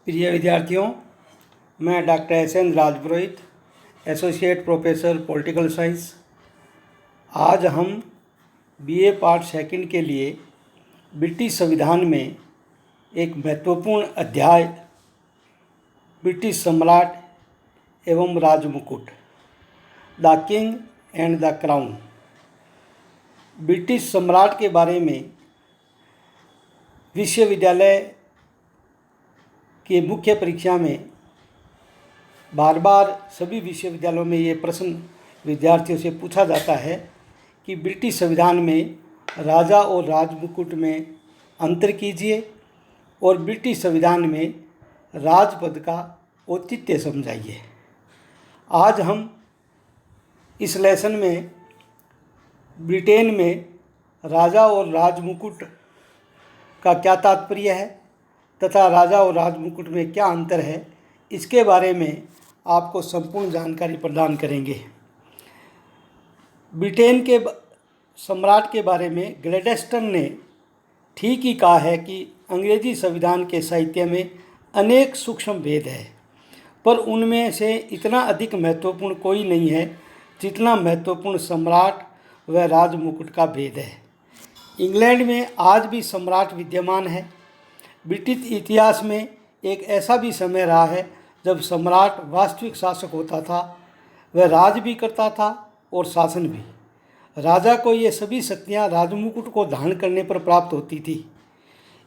प्रिय विद्यार्थियों, मैं डॉक्टर एस.एन. राजपुरोहित, एसोसिएट प्रोफेसर पॉलिटिकल साइंस। आज हम बीए पार्ट सेकंड के लिए ब्रिटिश संविधान में एक महत्वपूर्ण अध्याय ब्रिटिश सम्राट एवं राजमुकुट, the king and the crown, British सम्राट के बारे में विश्वविद्यालय के मुख्य परीक्षा में बार बार सभी विश्वविद्यालयों में ये प्रश्न विद्यार्थियों से पूछा जाता है कि ब्रिटिश संविधान में राजा और राजमुकुट में अंतर कीजिए और ब्रिटिश संविधान में राजपद का औचित्य समझाइए। आज हम इस लेसन में ब्रिटेन में राजा और राजमुकुट का क्या तात्पर्य है तथा राजा और राजमुकुट में क्या अंतर है, इसके बारे में आपको संपूर्ण जानकारी प्रदान करेंगे। ब्रिटेन के सम्राट के बारे में ग्लैडस्टोन ने ठीक ही कहा है कि अंग्रेजी संविधान के साहित्य में अनेक सूक्ष्म भेद है, पर उनमें से इतना अधिक महत्वपूर्ण कोई नहीं है जितना महत्वपूर्ण सम्राट व राजमुकुट का भेद है। इंग्लैंड में आज भी सम्राट विद्यमान है। ब्रिटिश इतिहास में एक ऐसा भी समय रहा है जब सम्राट वास्तविक शासक होता था, वह राज भी करता था और शासन भी। राजा को ये सभी शक्तियाँ राजमुकुट को धारण करने पर प्राप्त होती थी।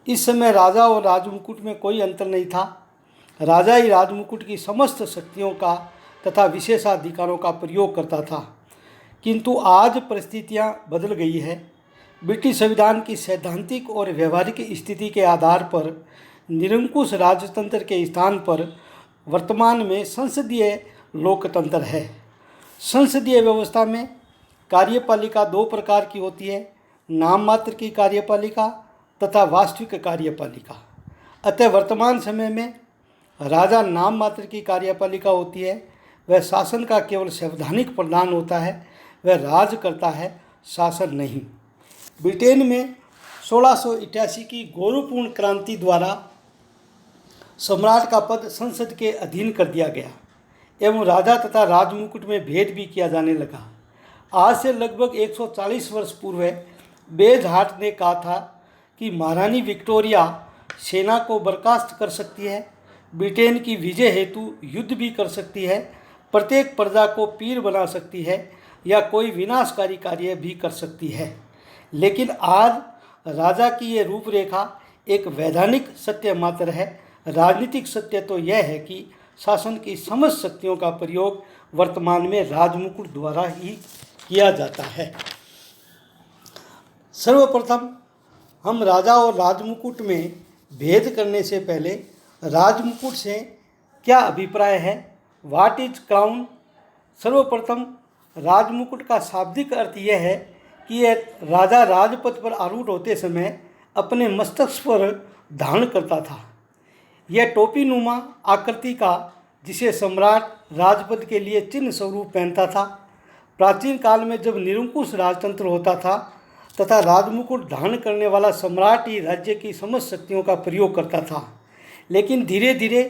इस समय राजा और राजमुकुट में कोई अंतर नहीं था। राजा ही राजमुकुट की समस्त शक्तियों का तथा विशेषाधिकारों का प्रयोग करता था, किंतु आज परिस्थितियाँ बदल गई है। ब्रिटिश संविधान की सैद्धांतिक और व्यवहारिक स्थिति के आधार पर निरंकुश राजतंत्र के स्थान पर वर्तमान में संसदीय लोकतंत्र है। संसदीय व्यवस्था में कार्यपालिका दो प्रकार की होती है, नाम मात्र की कार्यपालिका तथा वास्तविक कार्यपालिका। अतः वर्तमान समय में राजा नाम मात्र की कार्यपालिका होती है, वह शासन का केवल संवैधानिक प्रधान होता है, वह राज करता है, शासन नहीं। ब्रिटेन में 1688 की गौरवपूर्ण क्रांति द्वारा सम्राट का पद संसद के अधीन कर दिया गया एवं राजा तथा राजमुकुट में भेद भी किया जाने लगा। आज से लगभग 140 वर्ष पूर्व बेज हार्ट ने कहा था कि महारानी विक्टोरिया सेना को बर्खास्त कर सकती है, ब्रिटेन की विजय हेतु युद्ध भी कर सकती है, प्रत्येक प्रजा को पीर बना सकती है या कोई विनाशकारी कार्य भी कर सकती है। लेकिन आज राजा की ये रूपरेखा एक वैधानिक सत्य मात्र है। राजनीतिक सत्य तो यह है कि शासन की समस्त शक्तियों का प्रयोग वर्तमान में राजमुकुट द्वारा ही किया जाता है। सर्वप्रथम हम राजा और राजमुकुट में भेद करने से पहले राजमुकुट से क्या अभिप्राय है, व्हाट इज क्राउन। सर्वप्रथम राजमुकुट का शाब्दिक अर्थ यह है कि यह राजा राजपद पर आरूढ़ होते समय अपने मस्तक पर धारण करता था। यह टोपीनुमा आकृति का, जिसे सम्राट राजपद के लिए चिन्ह स्वरूप पहनता था। प्राचीन काल में जब निरंकुश राजतंत्र होता था तथा राजमुकुट धारण करने वाला सम्राट ही राज्य की समस्त शक्तियों का प्रयोग करता था, लेकिन धीरे धीरे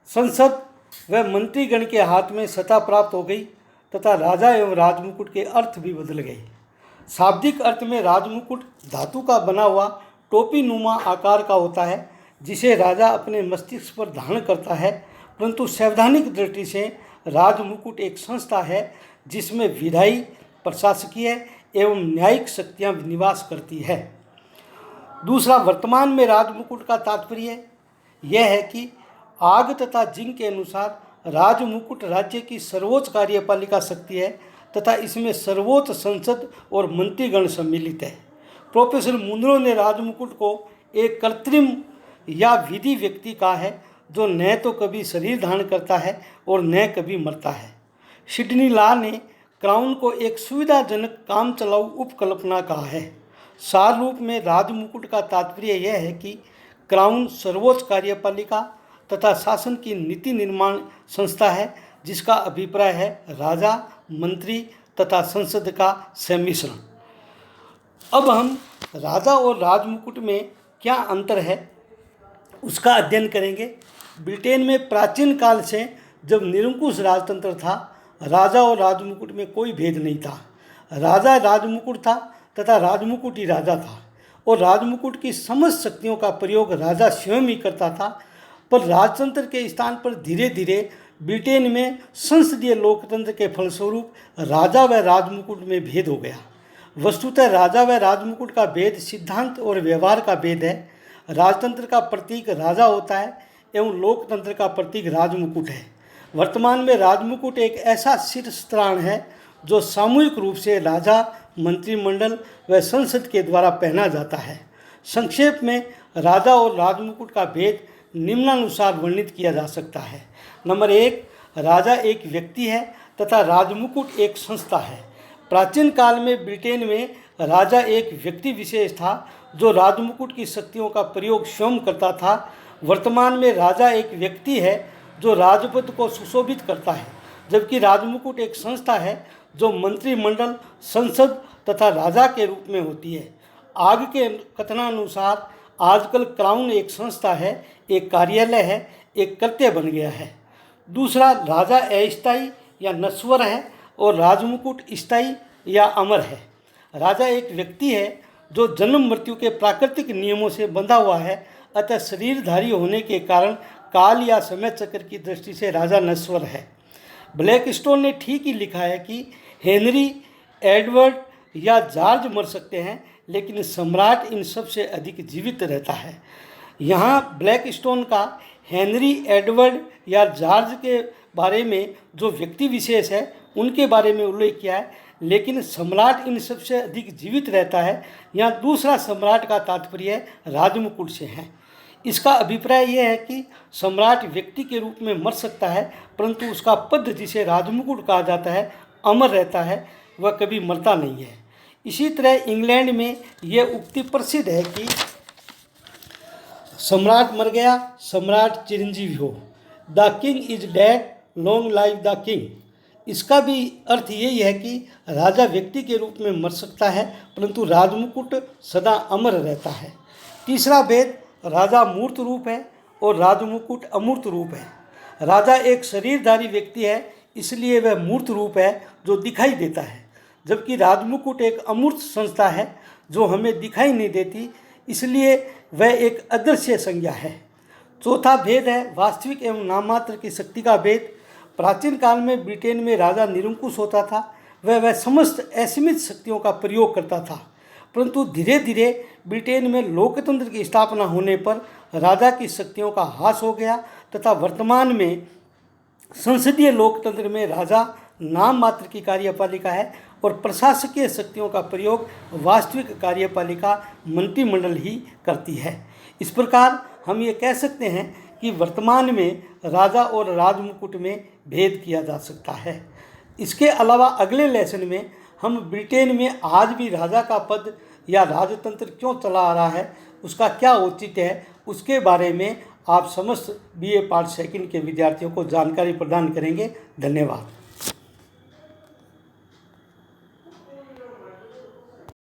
संसद व मंत्रीगण के हाथ में सत्ता प्राप्त हो गई तथा राजा एवं राजमुकुट के अर्थ भी बदल गए। शाब्दिक अर्थ में राजमुकुट धातु का बना हुआ टोपी नुमा आकार का होता है, जिसे राजा अपने मस्तिष्क पर धारण करता है, परंतु संवैधानिक दृष्टि से राजमुकुट एक संस्था है जिसमें विधायी, प्रशासकीय एवं न्यायिक शक्तियाँ निवास करती है। दूसरा, वर्तमान में राजमुकुट का तात्पर्य यह है कि आग तथा जिंग के अनुसार राजमुकुट राज्य की सर्वोच्च कार्यपालिका शक्ति है तथा इसमें सर्वोच्च संसद और मंत्रीगण सम्मिलित है। प्रोफेसर मुनरो ने राजमुकुट को एक कृत्रिम या विधि व्यक्ति कहा है जो न तो कभी शरीर धारण करता है और न कभी मरता है। सिडनी लॉ ने क्राउन को एक सुविधाजनक काम चलाऊ उपकल्पना कहा है। सार रूप में राजमुकुट का तात्पर्य यह है कि क्राउन सर्वोच्च कार्यपालिका तथा शासन की नीति निर्माण संस्था है, जिसका अभिप्राय है राजा, मंत्री तथा संसद का सम्मिश्रण। अब हम राजा और राजमुकुट में क्या अंतर है उसका अध्ययन करेंगे। ब्रिटेन में प्राचीन काल से जब निरंकुश राजतंत्र था, राजा और राजमुकुट में कोई भेद नहीं था। राजा राजमुकुट था तथा राजमुकुट ही राजा था, और राजमुकुट की समस्त शक्तियों का प्रयोग राजा स्वयं ही करता था। पर राजतंत्र के स्थान पर धीरे धीरे ब्रिटेन में संसदीय लोकतंत्र के फलस्वरूप राजा व राजमुकुट में भेद हो गया। वस्तुतः राजा व राजमुकुट का भेद सिद्धांत और व्यवहार का भेद है। राजतंत्र का प्रतीक राजा होता है एवं लोकतंत्र का प्रतीक राजमुकुट है। वर्तमान में राजमुकुट एक ऐसा शीर्षस्थान है जो सामूहिक रूप से राजा, मंत्रिमंडल व संसद के द्वारा पहना जाता है। संक्षेप में राजा और राजमुकुट का भेद निम्नानुसार वर्णित किया जा सकता है। नंबर 1, राजा एक व्यक्ति है तथा राजमुकुट एक संस्था है। प्राचीन काल में ब्रिटेन में राजा एक व्यक्ति विशेष था जो राजमुकुट की शक्तियों का प्रयोग स्वयं करता था। वर्तमान में राजा एक व्यक्ति है जो राजपद को सुशोभित करता है, जबकि राजमुकुट एक संस्था है जो मंत्रिमंडल, संसद तथा राजा के रूप में होती है। आगे के कथनानुसार आजकल क्राउन एक संस्था है, एक कार्यालय है, एक कृत्य बन गया है। दूसरा, राजा अस्थायी या नश्वर है और राजमुकुट स्थायी या अमर है। राजा एक व्यक्ति है जो जन्म मृत्यु के प्राकृतिक नियमों से बंधा हुआ है, अतः शरीरधारी होने के कारण काल या समय चक्र की दृष्टि से राजा नश्वर है। ब्लैकस्टोन ने ठीक ही लिखा है कि हेनरी, एडवर्ड या जॉर्ज मर सकते हैं, लेकिन सम्राट इन सब से अधिक जीवित रहता है। यहाँ ब्लैकस्टोन का हेनरी, एडवर्ड या जॉर्ज के बारे में जो व्यक्ति विशेष है उनके बारे में उल्लेख किया है, लेकिन सम्राट इन सब से अधिक जीवित रहता है। यहाँ दूसरा सम्राट का तात्पर्य राजमुकुट से है। इसका अभिप्राय यह है कि सम्राट व्यक्ति के रूप में मर सकता है, परंतु उसका पद जिसे राजमुकुट कहा जाता है अमर रहता है, वह कभी मरता नहीं है। इसी तरह इंग्लैंड में यह उक्ति प्रसिद्ध है कि सम्राट मर गया, सम्राट चिरंजीवी हो। The king is dead, long live the king. इसका भी अर्थ यही है कि राजा व्यक्ति के रूप में मर सकता है, परंतु राजमुकुट सदा अमर रहता है। तीसरा भेद, राजा मूर्त रूप है और राजमुकुट अमूर्त रूप है। राजा एक शरीरधारी व्यक्ति है, इसलिए वह मूर्त रूप है जो दिखाई देता है, जबकि राजमुकुट एक अमूर्त संस्था है जो हमें दिखाई नहीं देती, इसलिए वह एक अदृश्य संज्ञा है। चौथा भेद है वास्तविक एवं नाममात्र की शक्ति का भेद। प्राचीन काल में ब्रिटेन में राजा निरंकुश होता था, वह समस्त असीमित शक्तियों का प्रयोग करता था, परंतु धीरे धीरे ब्रिटेन में लोकतंत्र की स्थापना होने पर राजा की शक्तियों का ह्रास हो गया तथा वर्तमान में संसदीय लोकतंत्र में राजा नाम मात्र की कार्यपालिका है और प्रशासकीय शक्तियों का प्रयोग वास्तविक कार्यपालिका मंत्रिमंडल ही करती है। इस प्रकार हम ये कह सकते हैं कि वर्तमान में राजा और राजमुकुट में भेद किया जा सकता है। इसके अलावा अगले लेसन में हम ब्रिटेन में आज भी राजा का पद या राजतंत्र क्यों चला आ रहा है, उसका क्या औचित्य है, उसके बारे में आप समस्त BA पार्ट सेकंड के विद्यार्थियों को जानकारी प्रदान करेंगे। धन्यवाद।